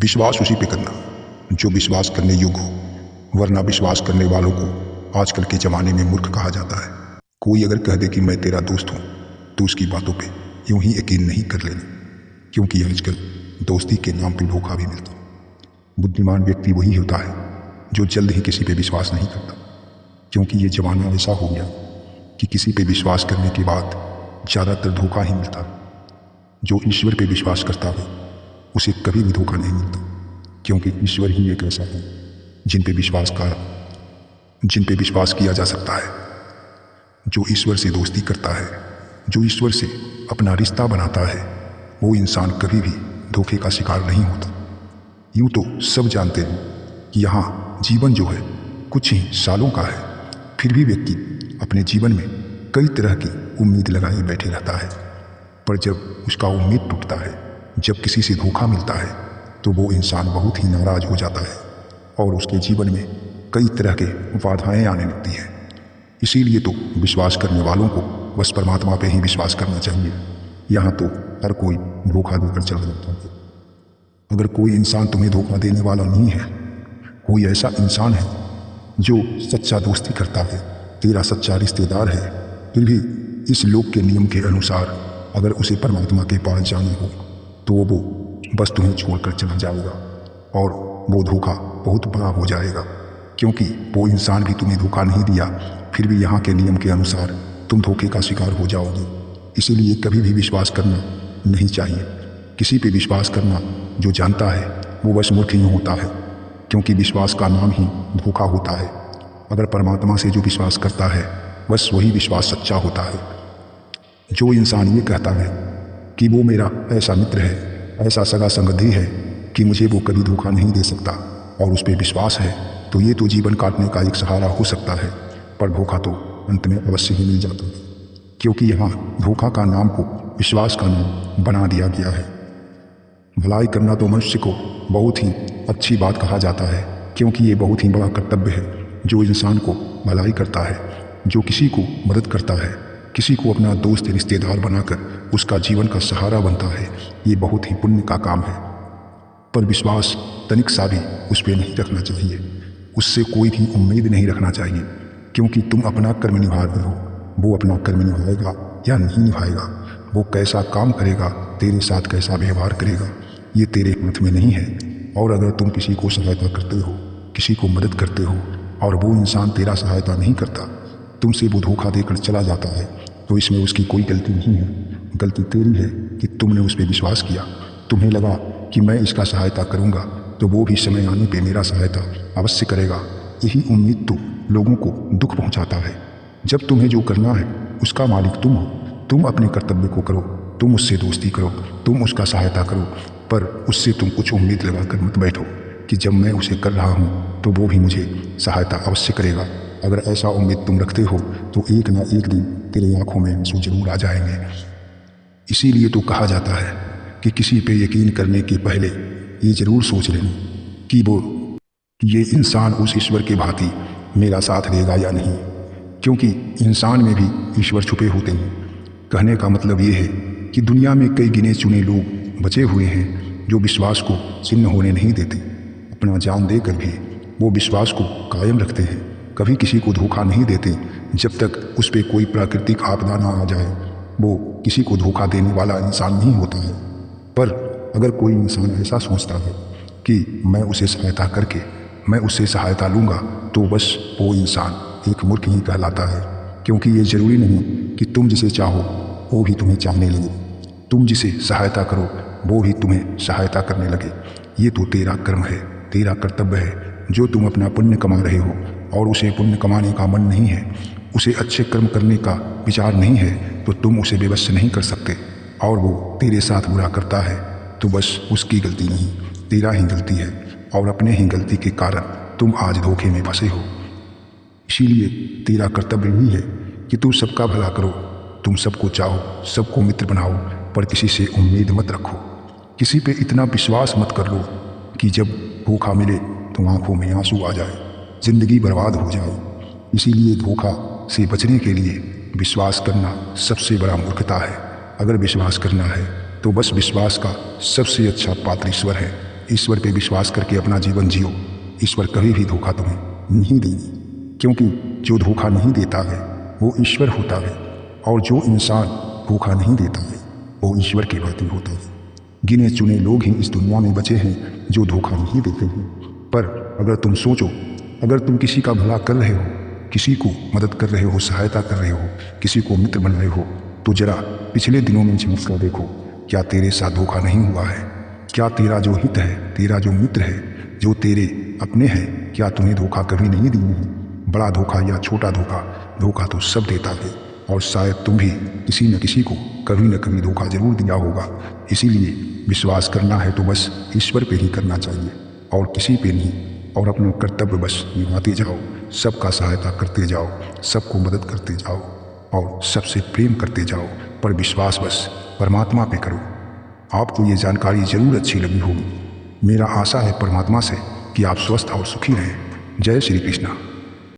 विश्वास उसी पे करना जो विश्वास करने योग्य हो, वरना विश्वास करने वालों को आजकल के ज़माने में मूर्ख कहा जाता है। कोई अगर कह दे कि मैं तेरा दोस्त हूँ तो उसकी बातों पे यूं ही यकीन नहीं कर लेना, क्योंकि आजकल दोस्ती के नाम पे धोखा भी मिलता है। बुद्धिमान व्यक्ति वही होता है जो जल्द ही किसी पे विश्वास नहीं करता, क्योंकि ये ज़माना ऐसा हो गया कि किसी पे विश्वास करने के बाद ज़्यादातर धोखा ही मिलता है। जो ईश्वर पे विश्वास करता है उसे कभी भी धोखा नहीं मिलता, क्योंकि ईश्वर ही एक ऐसा है जिन पे विश्वास किया जा सकता है। जो ईश्वर से दोस्ती करता है, जो ईश्वर से अपना रिश्ता बनाता है, वो इंसान कभी भी धोखे का शिकार नहीं होता। यूँ तो सब जानते हैं कि यहाँ जीवन जो है कुछ ही सालों का है, फिर भी व्यक्ति अपने जीवन में कई तरह की उम्मीद लगाए बैठे रहता है। पर जब उसका उम्मीद टूटता है, जब किसी से धोखा मिलता है, तो वो इंसान बहुत ही नाराज हो जाता है और उसके जीवन में कई तरह के बाधाएं आने लगती हैं। इसीलिए तो विश्वास करने वालों को बस परमात्मा पे ही विश्वास करना चाहिए। यहाँ तो हर कोई धोखा देकर चला जाता है। अगर कोई इंसान तुम्हें धोखा देने वाला नहीं है, कोई ऐसा इंसान है जो सच्चा दोस्ती करता है, तेरा सच्चा रिश्तेदार है, फिर भी इस लोक के नियम के अनुसार अगर उसे परमात्मा के पास जाना हो तो वो बस तुम्हें छोड़कर चला जाएगा और वो धोखा बहुत बड़ा हो जाएगा, क्योंकि वो इंसान भी तुम्हें धोखा नहीं दिया, फिर भी यहाँ के नियम के अनुसार तुम धोखे का शिकार हो जाओगे। इसीलिए कभी भी विश्वास करना नहीं चाहिए। किसी पे विश्वास करना जो जानता है वो बस मूर्ख ही होता है, क्योंकि विश्वास का नाम ही धोखा होता है। अगर परमात्मा से जो विश्वास करता है बस वही विश्वास सच्चा होता है। जो इंसान ये कहता है कि वो मेरा ऐसा मित्र है, ऐसा सगा संगति है कि मुझे वो कभी धोखा नहीं दे सकता, और उस पर विश्वास है, तो ये तो जीवन काटने का एक सहारा हो सकता है, पर धोखा तो अंत में अवश्य ही मिल जाता है, क्योंकि यहाँ धोखा का नाम को विश्वास का नाम बना दिया गया है। भलाई करना तो मनुष्य को बहुत ही अच्छी बात कहा जाता है, क्योंकि ये बहुत ही बड़ा कर्तव्य है। जो इंसान को भलाई करता है, जो किसी को मदद करता है, किसी को अपना दोस्त रिश्तेदार बनाकर उसका जीवन का सहारा बनता है, ये बहुत ही पुण्य का काम है। पर विश्वास तनिक सा भी उस पर नहीं रखना चाहिए, उससे कोई भी उम्मीद नहीं रखना चाहिए, क्योंकि तुम अपना कर्म निभा रहे हो, वो अपना कर्म निभाएगा या नहीं निभाएगा, वो कैसा काम करेगा, तेरे साथ कैसा व्यवहार करेगा, ये तेरे हाथ में नहीं है। और अगर तुम किसी को सहायता करते हो, किसी को मदद करते हो, और वो इंसान तेरा सहायता नहीं करता, तुमसे वो धोखा देकर चला जाता है, तो इसमें उसकी कोई गलती नहीं है। गलती तेरी है कि तुमने उस पर विश्वास किया। तुम्हें लगा कि मैं इसका सहायता करूंगा तो वो भी समय आने पे मेरा सहायता अवश्य करेगा। यही उम्मीद तो लोगों को दुख पहुंचाता है। जब तुम्हें जो करना है उसका मालिक तुम हो, तुम अपने कर्तव्य को करो, तुम उससे दोस्ती करो, तुम उसका सहायता करो, पर उससे तुम कुछ उम्मीद लगा कर मत बैठो कि जब मैं उसे कर रहा हूँ तो वो भी मुझे सहायता अवश्य करेगा। अगर ऐसा उम्मीद तुम रखते हो तो एक ना एक दिन तेरे आंखों में आंसू जरूर आ जाएंगे। इसीलिए तो कहा जाता है कि किसी पे यकीन करने के पहले ये जरूर सोच लेना कि ये इंसान उस ईश्वर के भांति मेरा साथ देगा या नहीं, क्योंकि इंसान में भी ईश्वर छुपे होते हैं। कहने का मतलब ये है कि दुनिया में कई गिने चुने लोग बचे हुए हैं जो विश्वास को छिन्न होने नहीं देते। अपना जान देकर भी वो विश्वास को कायम रखते हैं, कभी किसी को धोखा नहीं देते जब तक उस पर कोई प्राकृतिक आपदा ना आ जाए। वो किसी को धोखा देने वाला इंसान नहीं होता है। पर अगर कोई इंसान ऐसा सोचता है कि मैं उसे सहायता करके मैं उससे सहायता लूँगा, तो बस वो इंसान एक मूर्ख ही कहलाता है, क्योंकि ये ज़रूरी नहीं कि तुम जिसे चाहो वो भी तुम्हें चाहने लगे, तुम जिसे सहायता करो वो भी तुम्हें सहायता करने लगे। ये तो तेरा कर्म है, तेरा कर्तव्य है। जो तुम अपना पुण्य कमा रहे हो और उसे पुण्य कमाने का मन नहीं है, उसे अच्छे कर्म करने का विचार नहीं है, तो तुम उसे विवश नहीं कर सकते। और वो तेरे साथ बुरा करता है तो बस उसकी गलती नहीं, तेरा ही गलती है, और अपने ही गलती के कारण तुम आज धोखे में फंसे हो। इसीलिए तेरा कर्तव्य ही है कि तुम सबका भला करो, तुम सबको चाहो, सबको मित्र बनाओ, पर किसी से उम्मीद मत रखो। किसी पे इतना विश्वास मत कर लो कि जब धोखा मिले तो आंखों में आंसू आ जाए, जिंदगी बर्बाद हो जाए। इसीलिए धोखा से बचने के लिए विश्वास करना सबसे बड़ा मूर्खता है। अगर विश्वास करना है तो बस विश्वास का सबसे अच्छा पात्र ईश्वर है, ईश्वर पे विश्वास करके अपना जीवन जियो। ईश्वर कभी भी धोखा तुम्हें नहीं देंगे, क्योंकि जो धोखा नहीं देता है वो ईश्वर होता है, और जो इंसान धोखा नहीं देता है वो ईश्वर के भांति होता है। गिने चुने लोग ही इस दुनिया में बचे हैं जो धोखा नहीं देते हैं। पर अगर तुम सोचो, अगर तुम किसी का भला कर रहे हो, किसी को मदद कर रहे हो, सहायता कर रहे हो, किसी को मित्र बन रहे हो, तो जरा पिछले दिनों में झांक कर देखो, क्या तेरे साथ धोखा नहीं हुआ है? क्या तेरा जो हित है, तेरा जो मित्र है, जो तेरे अपने हैं, क्या तुम्हें धोखा कभी नहीं दिए हैं? बड़ा धोखा या छोटा धोखा, धोखा तो सब देता है, और शायद तुम भी किसी न किसी को कभी न कभी धोखा जरूर दिया होगा। इसीलिए विश्वास करना है तो बस ईश्वर पे ही करना चाहिए, और किसी पे नहीं। और अपना कर्तव्य बस निभाते जाओ, सबका सहायता करते जाओ, सबको मदद करते जाओ, और सबसे प्रेम करते जाओ। पर विश्वास बस परमात्मा पे करो। आपको ये जानकारी जरूर अच्छी लगी होगी। मेरा आशा है परमात्मा से कि आप स्वस्थ और सुखी रहें। जय श्री कृष्णा।